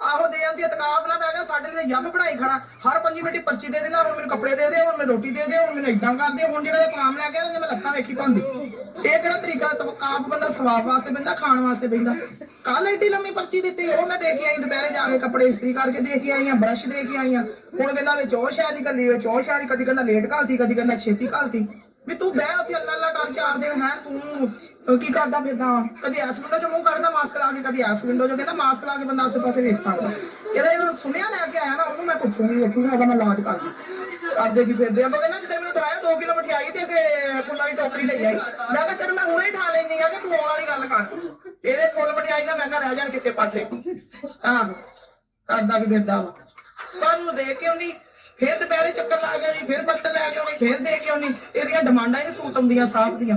ਆਹੋ ਦੇ ਆਂਦੀ ਤਕਾਫ ਨਾ ਮੈਂ ਕਿਹਾ ਸਾਡੇ ਲਈ ਯੱਬ ਪੜਾਈ ਖੜਾ ਹਰ 5 ਮਿੰਟ ਪਰਚੀ ਦੇ ਦੇਣਾ, ਹੁਣ ਮੈਨੂੰ ਕੱਪੜੇ ਦੇ ਦੇ, ਹੁਣ ਮੈਨੂੰ ਰੋਟੀ ਦੇ ਦੇ, ਹੁਣ ਮੈਨੂੰ ਇਦਾਂ ਕਰਦੇ, ਹੁਣ ਜਿਹੜਾ ਕਾਮ ਲੈ ਕੇ ਉਹਨੇ ਮੈਂ ਲੱਤਾਂ ਵੇਖੀ ਪਾਉਂਦੀ। ਇਹ ਕਿਹੜਾ ਤਰੀਕਾ ਤਕਾਫ ਬੰਦਾ ਸਵਾਬ ਵਾਸਤੇ ਬੰਦਾ, ਖਾਣ ਵਾਸਤੇ ਬੰਦਾ। ਕੱਲ ਐਡੀ ਲੰਮੀ ਪਰਚੀ ਦਿੱਤੀ, ਉਹ ਮੈਂ ਦੇ ਕੇ ਆਈ ਦੁਪਹਿਰੇ ਜਾ ਕੇ, ਕੱਪੜੇ ਇਸਤਰੀ ਕਰਕੇ ਦੇ ਕੇ ਆਈ ਆ, ਬ੍ਰਸ਼ ਦੇ ਕੇ ਆਈ ਆ। ਹੁਣ ਕਹਿੰਦਾ ਵਿੱਚ ਉਹ ਸ਼ਾਇਦ ਨਿਕਲੀ, ਵਿੱਚ ਉਹ ਸ਼ਾਇਦ, ਕਦੀ ਕਹਿੰਦਾ ਲੇਟ ਘਾਲਤੀ, ਕਦੀ ਕਹਿੰਦਾ ਛੇਤੀ ਘਾਲਤੀ। ਵੀ ਤੂੰ ਬਹਿ ਉੱਥੇ ਅੱਲਾ ਅੱਲਾ ਕਰ 4 ਦਿਨ ਹੈ, ਤੂੰ ਕੀ ਕਰਦਾ ਫਿਰਦਾ ਵਾ? ਕਦੀ ਇਸ ਵਿੰਡੋ ਚੋਂ ਮੂੰਹ ਕੱਢਦਾ ਮਾਸਕ ਲਾ ਕੇ, ਕਦੀ ਇਸ ਵਿੰਡੋ ਚੋਂ। ਕਹਿੰਦਾ ਮਾਸਕ ਲਾ ਕੇ ਬੰਦਾ ਆਸੇ ਪਾਸੇ ਵੇਖ ਸਕਦਾ। ਇਹਦਾ ਜਿਹੜਾ ਸੁਣਿਆ ਲੈ ਕੇ ਆਇਆ ਨਾ, ਉਹਨੂੰ ਮੈਂ ਪੁੱਛੂਗੀ, ਵੇਖੂਗਾ ਉਹਦਾ ਮੈਂ ਇਲਾਜ ਕਰਦੀ ਕਰਦੇ ਕੀ ਫਿਰਦੇ ਆ। ਕਹਿੰਦਾ ਜਿੱਦਾਂ ਮੈਨੂੰ ਉਠਾਇਆ 2 ਕਿਲੋ ਮਠਿਆਈ ਤੇ ਫੁੱਲਾਂ ਦੀ ਟੋਕਰੀ ਲਈ ਆਈ। ਮੈਂ ਕਿਹਾ ਤੈਨੂੰ ਮੈਂ ਹੁਣੇ ਠਾ ਲੈਂਦੀ ਆ ਕਿ ਤੂੰ ਆਉਣ ਵਾਲੀ ਗੱਲ ਕਰ। ਇਹਦੇ ਫੁੱਲ ਮਠਿਆਈ ਨਾ ਮੈਂ ਕਿਹਾ ਰਹਿ ਜਾਣ ਕਿਸੇ ਪਾਸੇ। ਹਾਂ, ਕਰਦਾ ਕੀ ਫਿਰਦਾ ਵਾ? ਤੁਹਾਨੂੰ ਦੇ ਕੇ ਉਹਨੀ ਫਿਰ ਦੁਪਹਿਰੇ ਚੱਕਰ ਲਾ ਕੇ ਆਉਣੀ, ਫਿਰ ਬੱਤਲ ਲੈ ਕੇ ਆਉਣੀ, ਫਿਰ ਦੇ ਕੇ ਆਉਣੀ। ਇਹਦੀਆਂ ਡਿਮਾਂਡਾਂ ਹੀ ਸੂਟ ਆਉਂਦੀਆਂ ਸਾਹਬ ਦੀਆਂ।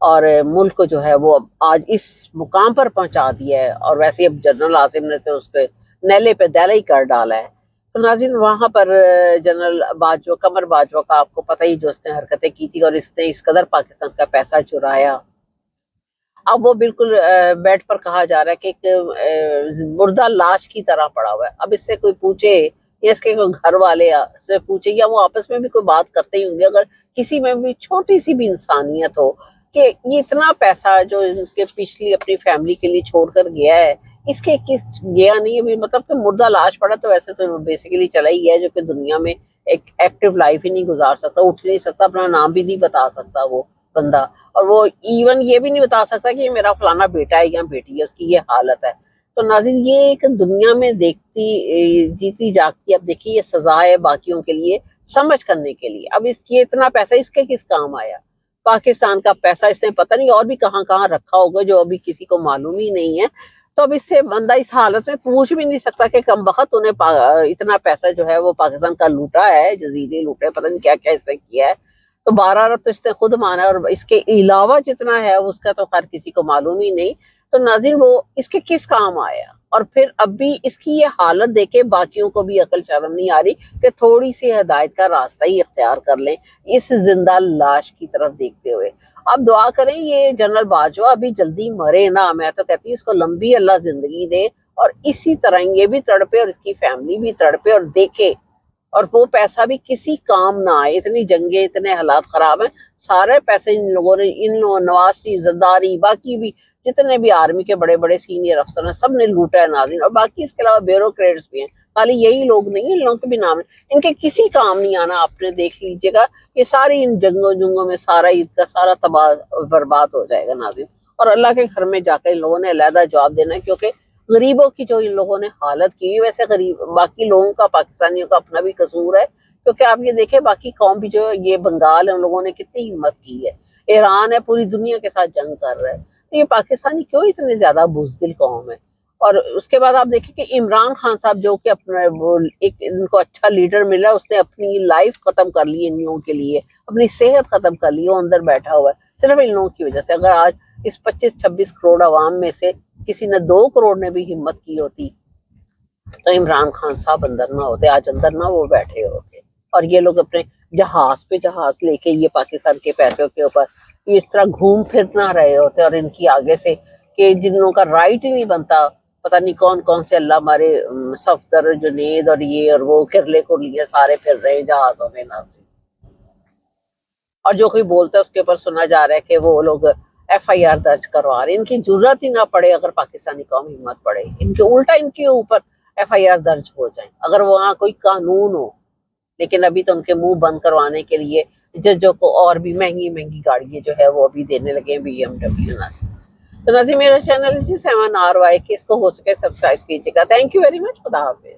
اور ملک کو جو ہے وہ آج اس مقام پر پہنچا دیا ہے، اور ویسے اب جنرل عاصم نے تو اس پہ نیلے پہ دیلا ہی کر ڈالا ہے۔ تو ناظرین وہاں پر جنرل باجوہ، قمر باجوہ کا آپ کو پتہ ہی جو اس نے حرکتیں کی تھی، اور اس نے اس قدر پاکستان کا پیسہ چرایا، اب وہ بالکل بیڈ پر کہا جا رہا ہے کہ ایک مردہ لاش کی طرح پڑا ہوا ہے۔ اب اس سے کوئی پوچھے یا اس کے کوئی گھر والے سے پوچھے، یا وہ آپس میں بھی کوئی بات کرتے ہی ہوں گے، اگر کسی میں بھی چھوٹی سی بھی انسانیت ہو کہ یہ اتنا پیسہ جو ان کے پچھلی اپنی فیملی کے لیے چھوڑ کر گیا ہے، اس کے کس گیا نہیں ہے، مطلب کہ مردہ لاش پڑا تو ویسے تو بیسیکلی چلا ہی ہے، جو کہ دنیا میں ایک ایکٹیو لائف ہی نہیں گزار سکتا، اٹھ نہیں سکتا، اپنا نام بھی نہیں بتا سکتا وہ بندہ، اور وہ ایون یہ بھی نہیں بتا سکتا کہ یہ میرا فلانا بیٹا ہے یا بیٹی ہے، اس کی یہ حالت ہے۔ تو ناظرین یہ ایک دنیا میں دیکھتی جیتی جاگتی، اب دیکھیے یہ سزا ہے باقیوں کے لیے سمجھ کرنے کے لیے۔ اب اس کی اتنا پیسہ اس کے کس کام آیا؟ پاکستان کا پیسہ اس نے پتہ نہیں اور بھی کہاں کہاں رکھا ہوگا جو ابھی کسی کو معلوم ہی نہیں ہے۔ تو اب اس سے بندہ اس حالت میں پوچھ بھی نہیں سکتا کہ کم وقت انہیں اتنا پیسہ جو ہے وہ پاکستان کا لوٹا ہے، جزیرے لوٹے، پتہ نہیں کیا کیا اس نے کیا ہے۔ تو 12 ارب تو اس نے خود مانا ہے، اور اس کے علاوہ جتنا ہے اس کا تو خیر کسی کو معلوم ہی نہیں۔ تو ناظرین وہ اس کے کس کام آیا؟ اور پھر اب بھی اس کی یہ حالت دیکھے باقیوں کو بھی عقل شرم نہیں آ رہی کہ تھوڑی سی ہدایت کا راستہ ہی اختیار کر لیں اس زندہ لاش کی طرف دیکھتے ہوئے۔ اب دعا کریں یہ جنرل باجوہ ابھی جلدی مرے نا، میں تو کہتی ہوں اس کو لمبی اللہ زندگی دے، اور اسی طرح یہ بھی تڑپے اور اس کی فیملی بھی تڑپے اور دیکھے، اور وہ پیسہ بھی کسی کام نہ آئے۔ اتنی جنگیں، اتنے حالات خراب ہیں، سارے پیسے ان لوگوں نے، نواز شریف، زرداری، باقی بھی جتنے بھی آرمی کے بڑے بڑے سینئر افسر ہیں سب نے لوٹا ہے ناظرین، اور باقی اس کے علاوہ بیوروکریٹس بھی ہیں، خالی یہی لوگ نہیں ہیں، ان لوگوں کے بھی نام ہیں، ان کے کسی کام نہیں آنا۔ آپ نے دیکھ لیجئے گا یہ ساری ان جنگوں میں سارا عید کا سارا تباہ برباد ہو جائے گا ناظرین، اور اللہ کے گھر میں جا کے ان لوگوں نے علیحدہ جواب دینا ہے، کیونکہ غریبوں کی جو ان لوگوں نے حالت کی، ویسے غریب باقی لوگوں کا، پاکستانیوں کا اپنا بھی قصور ہے، کیونکہ آپ یہ دیکھیں باقی قوم بھی جو یہ بنگال ہے ان لوگوں نے کتنی ہمت کی ہے، ایران ہے پوری دنیا کے ساتھ جنگ کر رہا ہے، تو یہ پاکستانی کیوں اتنے زیادہ بزدل قوم ہے؟ اور اس کے بعد آپ دیکھیں کہ عمران خان صاحب جو کہ اپنا ایک ان کو اچھا لیڈر ملا، اس نے اپنی لائف ختم کر لی ان لوگوں کے لیے، اپنی صحت ختم کر لی، وہ اندر بیٹھا ہوا ہے صرف ان لوگوں کی وجہ سے۔ اگر آج اس 25-26 کروڑ عوام میں سے کسی نے 2 کروڑ نے بھی ہمت کی ہوتی تو عمران خان صاحب اندر نہ ہوتے، آج اندر نہ وہ بیٹھے ہوتے، اور یہ لوگ اپنے جہاز پہ جہاز لے کے یہ پاکستان کے پیسوں کے اوپر اس طرح گھوم پھر نہ رہے ہوتے، اور ان کی آگے سے کہ جن لوگوں کا رائٹ ہی نہیں بنتا، پتہ نہیں کون کون سے اللہ ہمارے صفدر جنید اور یہ اور وہ کرلے کو لیے سارے پھر رہے جہازوں میں ناظرین، اور جو کوئی بولتا ہے اس کے اوپر سنا جا رہا ہے کہ وہ لوگ FIR درج کروا رہے ہیں۔ ان کی ضرورت ہی نہ پڑے، اگر پاکستانی قوم ہمت پڑے ان کے الٹا ان کے اوپر FIR درج ہو جائیں اگر وہاں کوئی قانون ہو، لیکن ابھی تو ان کے منہ بند کروانے کے لیے ججوں کو اور بھی مہنگی مہنگی گاڑیاں جو ہے وہ ابھی دینے لگے ہیں BMW ناظرین۔ تو ناظرین میرا چینل 7RY کے اس کو ہو سکے سبسکرائب کیجیے گا۔ تھینک یو ویری مچ، خدا حافظ۔